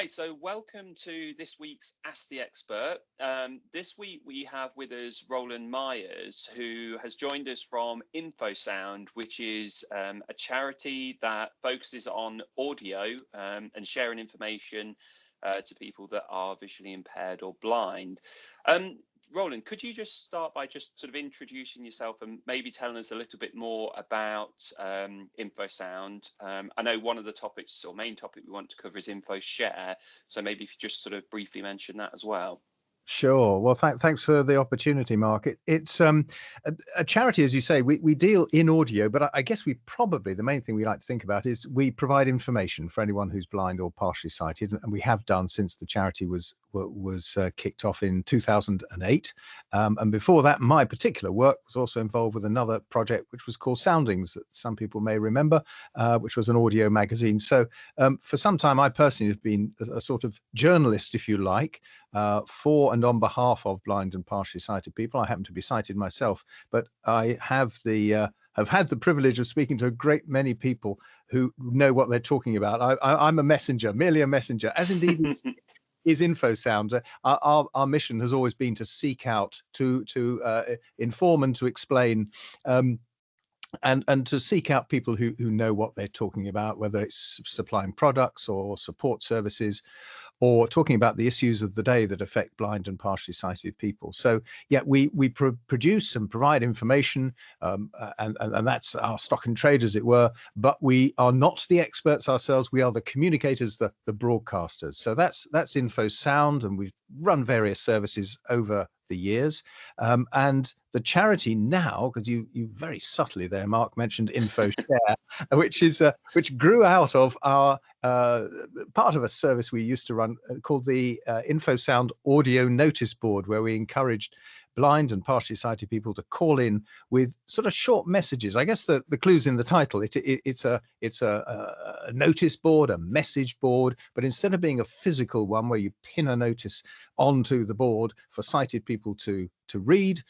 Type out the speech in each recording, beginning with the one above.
Okay, so welcome to this week's Ask the Expert. This week we have with us Rowland Myers, who has joined us from Infosound, which is a charity that focuses on audio and sharing information to people that are visually impaired or blind. Rowland, could you just start by just sort of introducing yourself and maybe telling us a little bit more about Infosound? I know one of the topics or main topic we want to cover is Infoshare, so maybe if you just sort of briefly mention that as well. Sure. Well, thanks for the opportunity, Mark. It's a charity, as you say. We deal in audio, but I guess we probably the main thing we like to think about is we provide information for anyone who's blind or partially sighted, and we have done since the charity was kicked off in 2008. And before that, my particular work was also involved with another project which was called Soundings, that some people may remember, which was an audio magazine. So for some time, I personally have been a sort of journalist, if you like, for and on behalf of blind and partially sighted people. I happen to be sighted myself, but I have had the privilege of speaking to a great many people who know what they're talking about. I'm a messenger, merely a messenger, as indeed is Infosound. Our mission has always been to seek out, to inform and to explain, and to seek out people who know what they're talking about, whether it's supplying products or support services, or talking about the issues of the day that affect blind and partially sighted people. So yeah, we produce and provide information, and that's our stock and trade, as it were. But we are not the experts ourselves. We are the communicators, the broadcasters. So that's Infosound, and we've run various services over the years. And the charity now, because you very subtly there, Mark, mentioned Infoshare, which grew out of our part of a service we used to run called the Infosound audio notice board, where we encouraged blind and partially sighted people to call in with sort of short messages. I guess the clue's in the title. It's a notice board, a message board, but instead of being a physical one where you pin a notice onto the board for sighted people to read,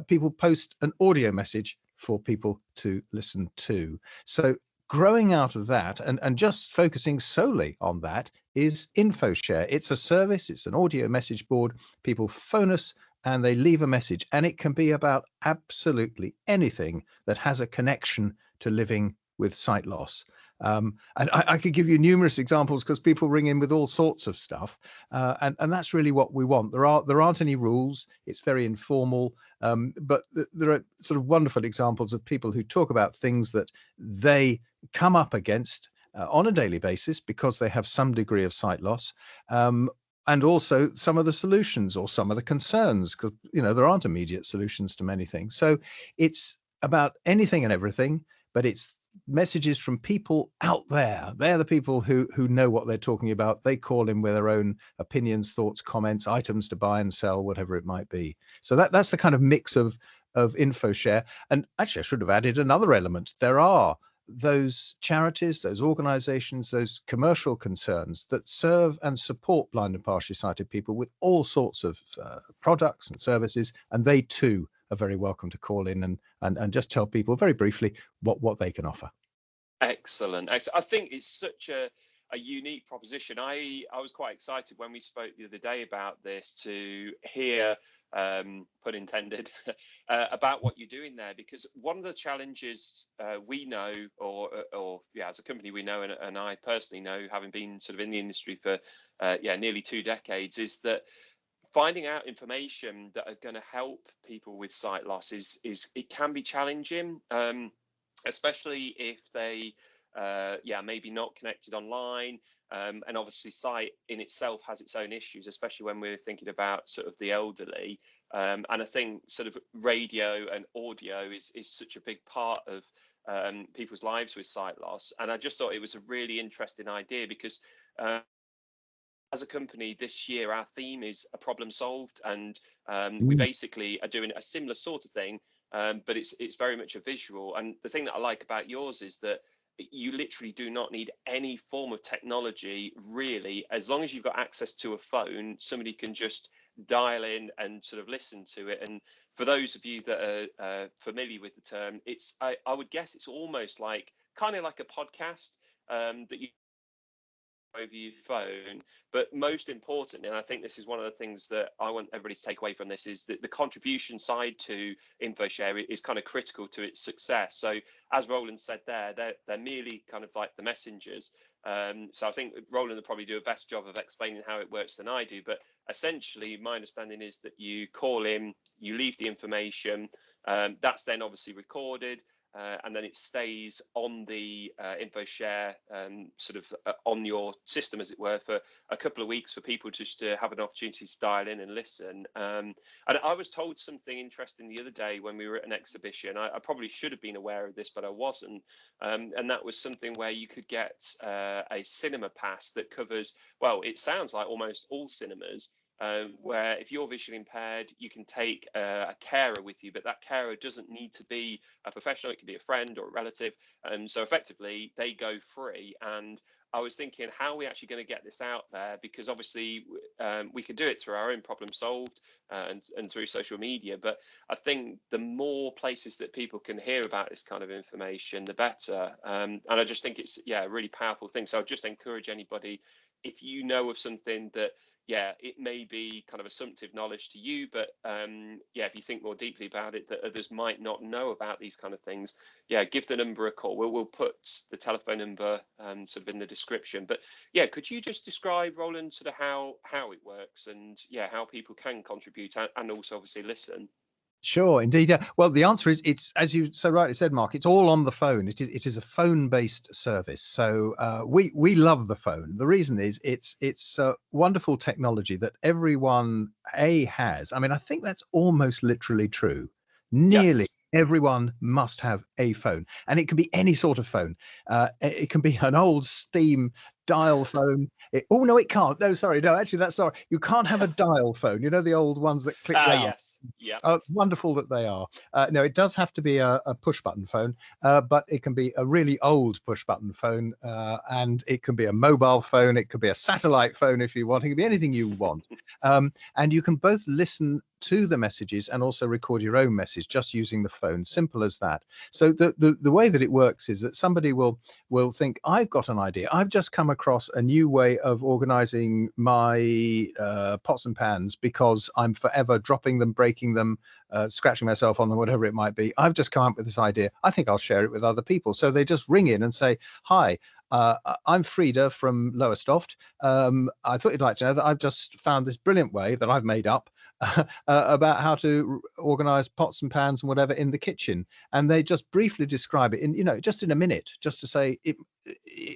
people post an audio message for people to listen to. So growing out of that and just focusing solely on that is Infoshare. It's a service, it's an audio message board. People phone us and they leave a message, and it can be about absolutely anything that has a connection to living with sight loss. And I could give you numerous examples because people ring in with all sorts of stuff, and that's really what we want. There aren't any rules. It's very informal, but there are sort of wonderful examples of people who talk about things that they come up against on a daily basis because they have some degree of sight loss. And also some of the solutions or some of the concerns, because there aren't immediate solutions to many things. So it's about anything and everything, but it's messages from people out there. They're the people who know what they're talking about. They call in with their own opinions, thoughts, comments, items to buy and sell, whatever it might be. So that's the kind of mix of Infoshare. And actually, I should have added another element. There are those charities, those organizations, those commercial concerns that serve and support blind and partially sighted people with all sorts of products and services, and they too are very welcome to call in and just tell people very briefly what they can offer. Excellent. I think it's such a unique proposition. I was quite excited when we spoke the other day about this to hear, pun intended, about what you're doing there, because one of the challenges we know, or as a company we know, and I personally know, having been sort of in the industry for nearly 2 decades, is that finding out information that are going to help people with sight loss it can be challenging, especially if they maybe not connected online, and obviously sight in itself has its own issues, especially when we're thinking about sort of the elderly, and I think sort of radio and audio is such a big part of people's lives with sight loss. And I just thought it was a really interesting idea because as a company this year, our theme is a problem solved, and we basically are doing a similar sort of thing, but it's very much a visual. And the thing that I like about yours is that you literally do not need any form of technology, really. As long as you've got access to a phone, somebody can just dial in and sort of listen to it. And for those of you that are familiar with the term, I would guess it's almost like kind of like a podcast that you over your phone. But most importantly, and I think this is one of the things that I want everybody to take away from this, is that the contribution side to Infoshare is kind of critical to its success. So as Rowland said there, they're merely kind of like the messengers. So I think Rowland will probably do a better job of explaining how it works than I do. But essentially, my understanding is that you call in, you leave the information, that's then obviously recorded. And then it stays on the Infoshare sort of on your system, as it were, for a couple of weeks for people just to have an opportunity to dial in and listen. And I was told something interesting the other day when we were at an exhibition. I probably should have been aware of this, but I wasn't. And that was something where you could get a cinema pass that covers, well, it sounds like almost all cinemas. Where if you're visually impaired, you can take a carer with you, but that carer doesn't need to be a professional. It can be a friend or a relative. And so effectively they go free. And I was thinking, how are we actually going to get this out there? Because obviously we could do it through our own Problem Solved and through social media. But I think the more places that people can hear about this kind of information, the better. And I just think it's, a really powerful thing. So I just encourage anybody, if you know of something that, it may be kind of assumptive knowledge to you, but if you think more deeply about it, that others might not know about these kind of things, give the number a call. We'll put the telephone number sort of in the description. But could you just describe, Rowland, sort of how it works and how people can contribute and also obviously listen? Sure, indeed. Well, the answer is, it's, as you so rightly said, Mark, it's all on the phone. It is a phone-based service. So we love the phone. The reason is it's wonderful technology that everyone has. I mean, I think that's almost literally true. Nearly everyone must have a phone, and it can be any sort of phone. It can be an old steam dial phone. Oh no, it can't. No, sorry, no, actually that's not. You can't have a dial phone. You know, the old ones that click down. Yes. Yeah. Oh, it's wonderful that they are. No, it does have to be a push button phone, but it can be a really old push button phone, and it can be a mobile phone. It could be a satellite phone if you want. It can be anything you want. And you can both listen to the messages and also record your own message just using the phone. Simple as that. So the way that it works is that somebody will think, I've got an idea. I've just come across a new way of organizing my pots and pans because I'm forever dropping them, breaking them, scratching myself on them, whatever it might be. I've just come up with this idea. I think I'll share it with other people. So they just ring in and say, hi, I'm Frida from Lowestoft. I thought you'd like to know that I've just found this brilliant way that I've made up about how to organize pots and pans and whatever in the kitchen. And they just briefly describe it in, just in a minute, just to say,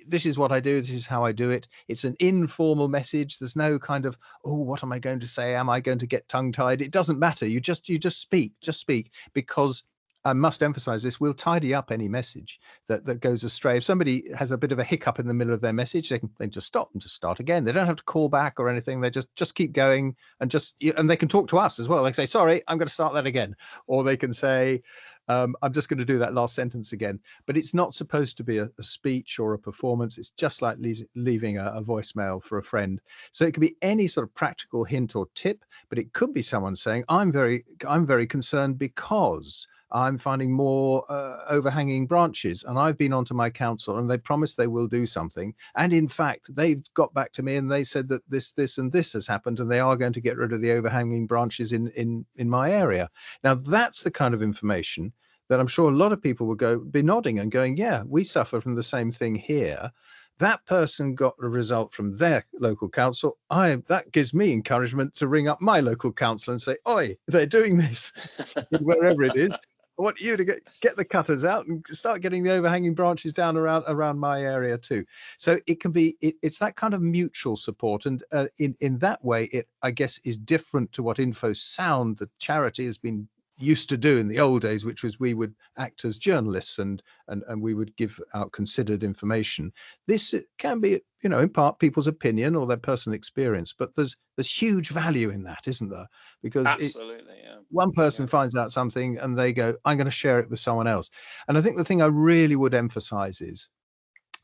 this is what I do. This is how I do it. It's an informal message. There's no kind of, oh, what am I going to say? Am I going to get tongue tied? It doesn't matter. You just speak, because I must emphasize this, we'll tidy up any message that goes astray. If somebody has a bit of a hiccup in the middle of their message, they can just stop and just start again. They don't have to call back or anything. They just keep going, and they can talk to us as well. They say, sorry, I'm going to start that again. Or they can say, I'm just going to do that last sentence again. But it's not supposed to be a speech or a performance. It's just like leaving a voicemail for a friend. So it could be any sort of practical hint or tip, but it could be someone saying, I'm very concerned because I'm finding more overhanging branches, and I've been onto my council and they promised they will do something. And in fact, they've got back to me and they said that this and this has happened, and they are going to get rid of the overhanging branches in my area. Now, that's the kind of information that I'm sure a lot of people will be nodding and going, yeah, we suffer from the same thing here. That person got a result from their local council. That gives me encouragement to ring up my local council and say, oi, they're doing this wherever it is. I want you to get the cutters out and start getting the overhanging branches down around my area too. So it can be, it's that kind of mutual support. And in that way, it, I guess, is different to what Infosound, the charity, has been used to do in the old days, which was we would act as journalists and we would give out considered information. This can be, in part people's opinion or their personal experience, but there's huge value in that, isn't there? Because absolutely, one person finds out something and they go, I'm going to share it with someone else. And I think the thing I really would emphasize is,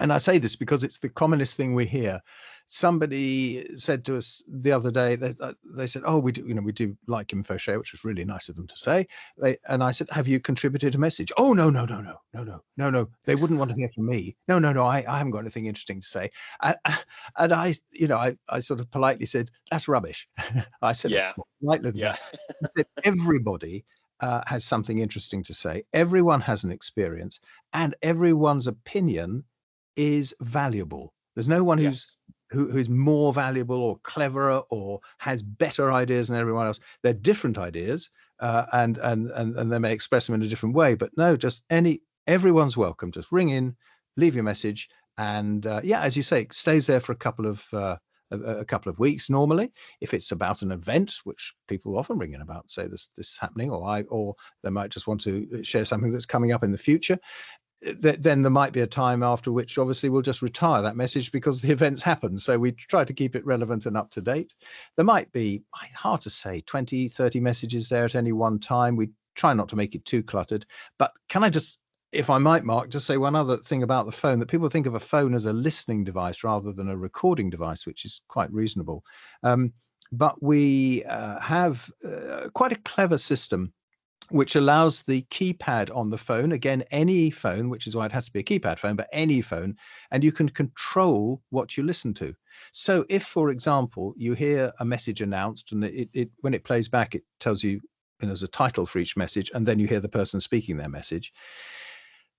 And I say this because it's the commonest thing we hear. Somebody said to us the other day, they said, "Oh, we do like Infoshare," which was really nice of them to say. And I said, "Have you contributed a message?" "Oh, no, no, no, no, no, no, no, no. They wouldn't want to hear from me. No, no, no. I haven't got anything interesting to say." And, and I sort of politely said, "That's rubbish." I said it Yeah, more politely than yeah, that. I said, "Everybody has something interesting to say. Everyone has an experience, and everyone's opinion is valuable. There's no one yes, who's more valuable or cleverer or has better ideas than everyone else. They're different ideas, and they may express them in a different way. But no, just everyone's welcome. Just ring in, leave your message, and yeah, as you say, it stays there for a couple of weeks normally. If it's about an event, which people often ring in about, say this is happening, or they might just want to share something that's coming up in the future, then there might be a time after which obviously we'll just retire that message because the events happen. So we try to keep it relevant and up to date. There might be, hard to say, 20, 30 messages there at any one time. We try not to make it too cluttered. But can I just, if I might, Mark, just say one other thing about the phone, that people think of a phone as a listening device rather than a recording device, which is quite reasonable. But we have quite a clever system which allows the keypad on the phone, again, any phone, which is why it has to be a keypad phone, but any phone, and you can control what you listen to. So if, for example, you hear a message announced and when it plays back, it tells you, and there's a title for each message, and then you hear the person speaking their message.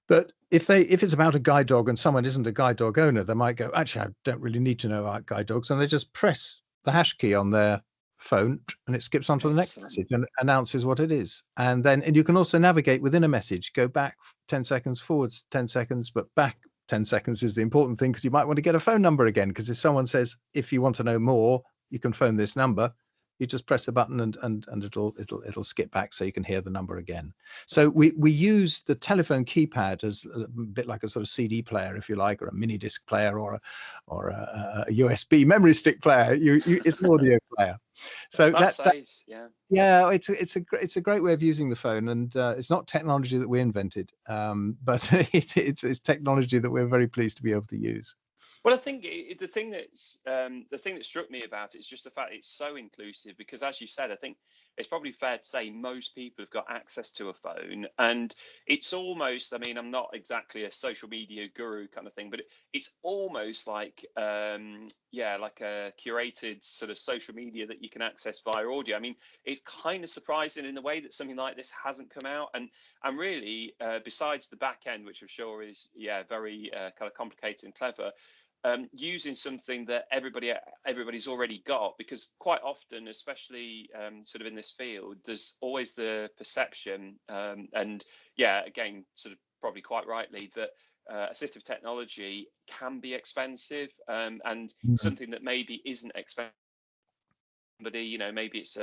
But if it's about a guide dog and someone isn't a guide dog owner, they might go, actually, I don't really need to know about guide dogs, and they just press the hash key on their phone and it skips on to the next message and announces what it is. And you can also navigate within a message, go back 10 seconds, forwards 10 seconds, but back 10 seconds is the important thing, because you might want to get a phone number again, because if someone says, if you want to know more, you can phone this number, you just press a button and it'll skip back so you can hear the number again. So we use the telephone keypad as a bit like a sort of CD player, if you like, or a mini disc player, or a USB memory stick player. It's an audio player. So yeah, it's a great way of using the phone, and it's not technology that we invented, but it's technology that we're very pleased to be able to use. Well, I think the thing that struck me about it is just the fact it's so inclusive, because, as you said, I think it's probably fair to say most people have got access to a phone, and it's almost, I mean, I'm not exactly a social media guru kind of thing, but it's almost like, like a curated sort of social media that you can access via audio. I mean, it's kind of surprising in the way that something like this hasn't come out, and really, besides the back end, which I'm sure is very kind of complicated and clever. Using something that everybody's already got, because quite often, especially sort of in this field, there's always the perception, and again, sort of probably quite rightly, that assistive technology can be expensive, and something that maybe isn't expensive. But maybe it's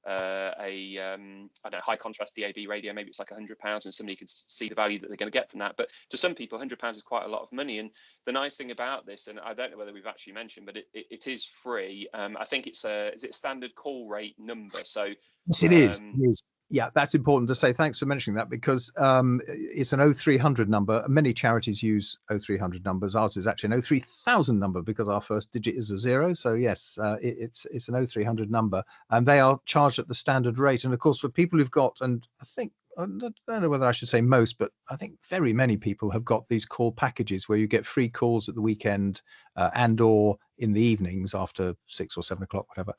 I don't know, high contrast DAB radio, maybe it's like £100, and somebody could see the value that they're going to get from that. But to some people, £100 is quite a lot of money. And the nice thing about this, and I don't know whether we've actually mentioned, but it is free. I think is it a standard call rate number? So yes, it is. It is. Yeah, that's important to say. Thanks for mentioning that, because it's an 0300 number. Many charities use 0300 numbers. Ours is actually an 03000 number, because our first digit is a 0. So yes, it's an 0300 number, and they are charged at the standard rate. And of course, for people who've got, and I don't know whether I should say most, but I think very many people have got these call packages where you get free calls at the weekend and/or in the evenings after 6 or 7 o'clock, whatever.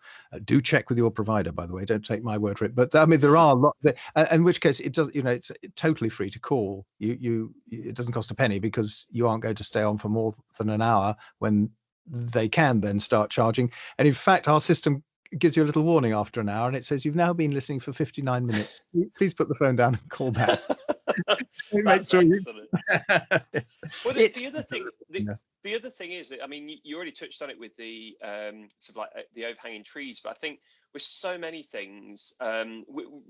Do check with your provider, by the way. Don't take my word for it. But I mean, there are a lot. In which case, it does. It's totally free to call. It doesn't cost a penny, because you aren't going to stay on for more than an hour when they can then start charging. And in fact, our system gives you a little warning after an hour, and it says, you've now been listening for 59 minutes. Please put the phone down and call back. That's excellent. Yes. Well, the other thing, the other thing is that, I mean, you already touched on it with the sort of like the overhanging trees, but I think with so many things,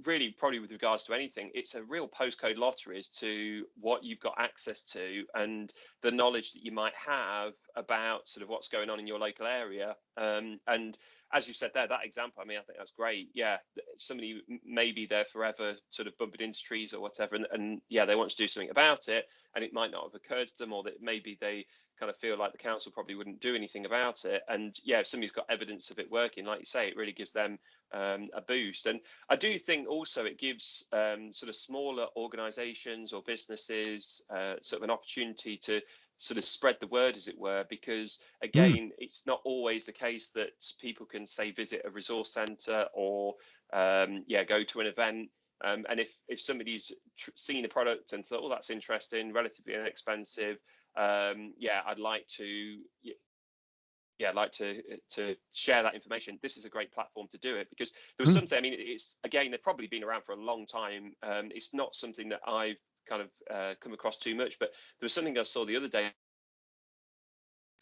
really probably with regards to anything, it's a real postcode lottery as to what you've got access to and the knowledge that you might have about sort of what's going on in your local area. And as you said there, that example, I mean, I think that's great. Yeah, somebody maybe they're forever sort of bumping into trees or whatever, and they want to do something about it. and it might not have occurred to them, or that maybe they kind of feel like the council probably wouldn't do anything about it. And yeah, if somebody's got evidence of it working, like you say, it really gives them a boost. And I do think also it gives sort of smaller organizations or businesses sort of an opportunity to sort of spread the word, as it were, because again, it's not always the case that people can say visit a resource centre or go to an event. And if somebody's seen a product and thought, oh, that's interesting, relatively inexpensive, I'd like to share that information. This is a great platform to do it, because there was something, I mean, it's, again, they've probably been around for a long time. It's not something that I've kind of come across too much, but there was something I saw the other day,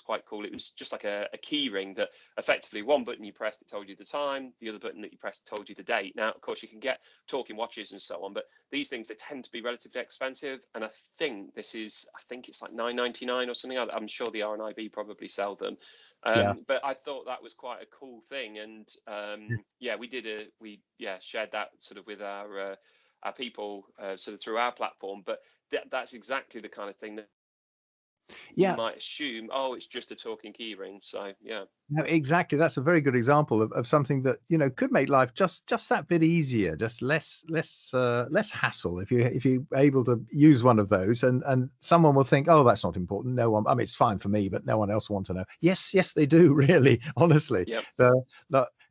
quite cool. It was just like a key ring that effectively one button you pressed, it told you the time, the other button that you pressed told you the date. Now, of course, you can get talking watches and so on, but these things, they tend to be relatively expensive. And I think it's like $9.99 or something. I'm sure the RNIB probably sell them. But I thought that was quite a cool thing. And we shared that sort of with our people sort of through our platform. But that's exactly the kind of thing that you might assume, oh, it's just a talking key ring. So no, exactly, that's a very good example of something that, you know, could make life just that bit easier, just less hassle if you're able to use one of those, and someone will think, oh, that's not important, no one, I mean, it's fine for me, but no one else will want to know. Yes they do, really, honestly.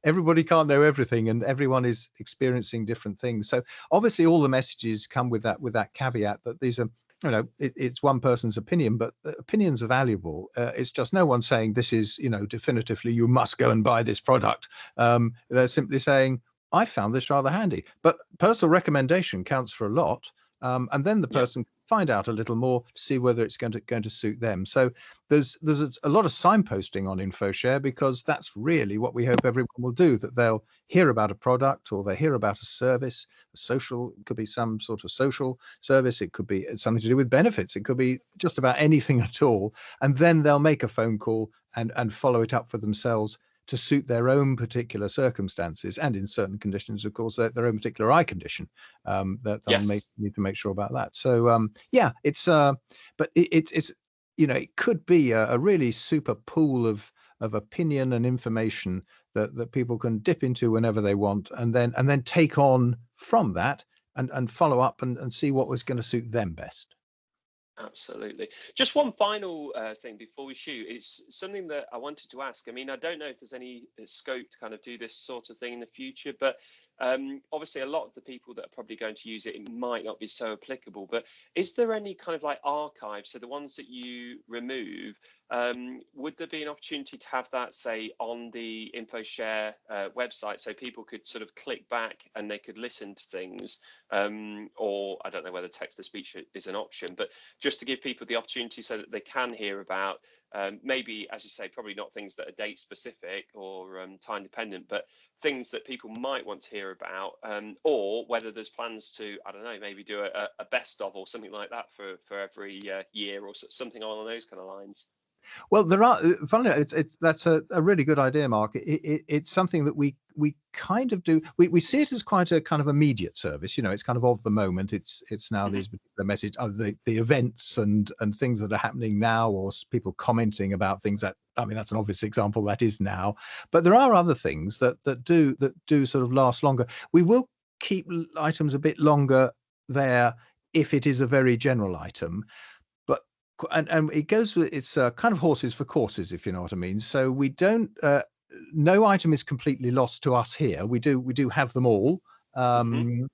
Everybody can't know everything, and everyone is experiencing different things. So obviously all the messages come with that caveat that these are, you know, it's one person's opinion, but opinions are valuable. It's just no one saying this is, you know, definitively you must go and buy this product. They're simply saying, I found this rather handy. But personal recommendation counts for a lot. And then the person can find out a little more to see whether it's going to suit them. So there's a lot of signposting on Infoshare, because that's really what we hope everyone will do, that they'll hear about a product, or they hear about a service, it could be some sort of social service, it could be something to do with benefits, it could be just about anything at all, and then they'll make a phone call and follow it up for themselves to suit their own particular circumstances, and in certain conditions, of course, their own particular eye condition, that they'll need to make sure about that. So but it's you know, it could be a really super pool of opinion and information that people can dip into whenever they want, and then take on from that and follow up and see what was going to suit them best. Absolutely. Just one final thing before we shoot. It's something that I wanted to ask. I mean, I don't know if there's any scope to kind of do this sort of thing in the future, but obviously a lot of the people that are probably going to use it, it might not be so applicable, but is there any kind of like archive? So the ones that you remove, would there be an opportunity to have that, say, on the Infoshare website, so people could sort of click back and they could listen to things, or I don't know whether text to speech is an option, but just to give people the opportunity so that they can hear about, maybe, as you say, probably not things that are date specific or time dependent, but things that people might want to hear about, or whether there's plans to, I don't know, maybe do a best of or something like that for every year, or something along those kind of lines. Well, there are, funnily, that's a really good idea, Mark. It's something that we kind of do. We see it as quite a kind of immediate service. You know, it's kind of the moment. It's now these particular message of the events and things that are happening now, or people commenting about things that, I mean, that's an obvious example that is now. But there are other things that do sort of last longer. We will keep items a bit longer there if it is a very general item. And it goes with, it's kind of horses for courses, if you know what I mean. So we don't, no item is completely lost to us here. We do have them all, and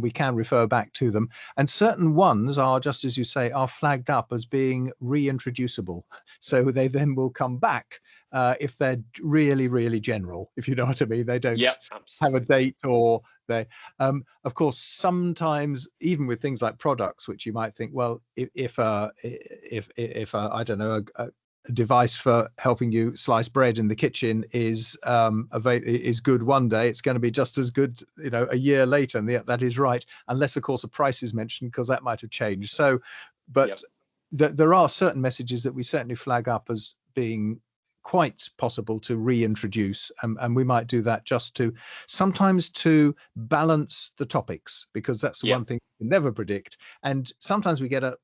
we can refer back to them. And certain ones are, just as you say, are flagged up as being reintroducible. So they then will come back if they're really, really general, if you know what I mean. They don't have a date, or they, of course, sometimes even with things like products, which you might think, well, if I don't know, a device for helping you slice bread in the kitchen is good one day, it's going to be just as good, you know, a year later, and that is right, unless of course a price is mentioned, because that might have changed. So, but there are certain messages that we certainly flag up as being quite possible to reintroduce, and we might do that just to sometimes to balance the topics, because that's the Yeah. one thing you can never predict. And sometimes we get a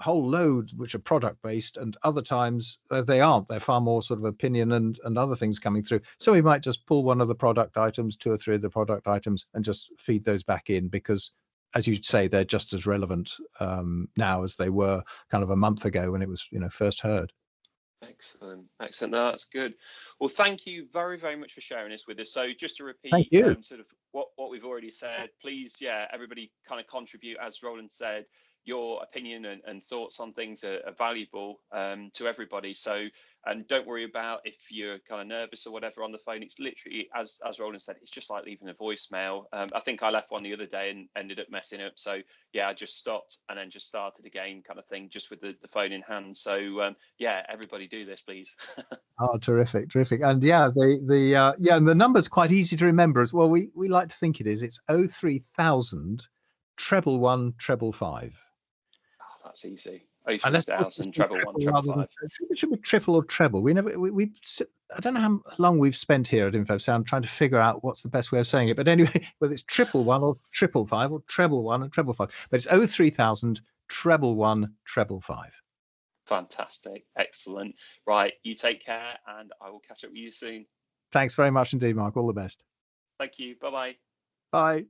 whole load which are product based, and other times they aren't. They're far more sort of opinion and other things coming through. So we might just pull one of the product items, 2 or 3 of the product items, and just feed those back in, because as you say, they're just as relevant now as they were kind of a month ago when it was, first heard. Excellent. No, that's good. Well, thank you very, very much for sharing this with us. So just to Thank repeat you. sort of what we've already said, please, everybody kind of contribute. As Rowland said, your opinion and thoughts on things are valuable to everybody. So, and don't worry about if you're kind of nervous or whatever on the phone. It's literally, as Rowland said, it's just like leaving a voicemail. I think I left one the other day and ended up messing up. So I just stopped and then just started again, kind of thing, just with the phone in hand. So everybody do this, please. Oh, terrific. And and the number's quite easy to remember as well. We like to think it is. It's 03000 111 555. Oh, that's easy. 03000 111 555. It should be triple or treble. I don't know how long we've spent here at Infosound trying to figure out what's the best way of saying it. But anyway, whether it's 111 or 555 or treble 1 and treble 5. But it's 03000 111 555. Fantastic. Excellent. Right. You take care, and I will catch up with you soon. Thanks very much indeed, Mark. All the best. Thank you. Bye-bye. Bye.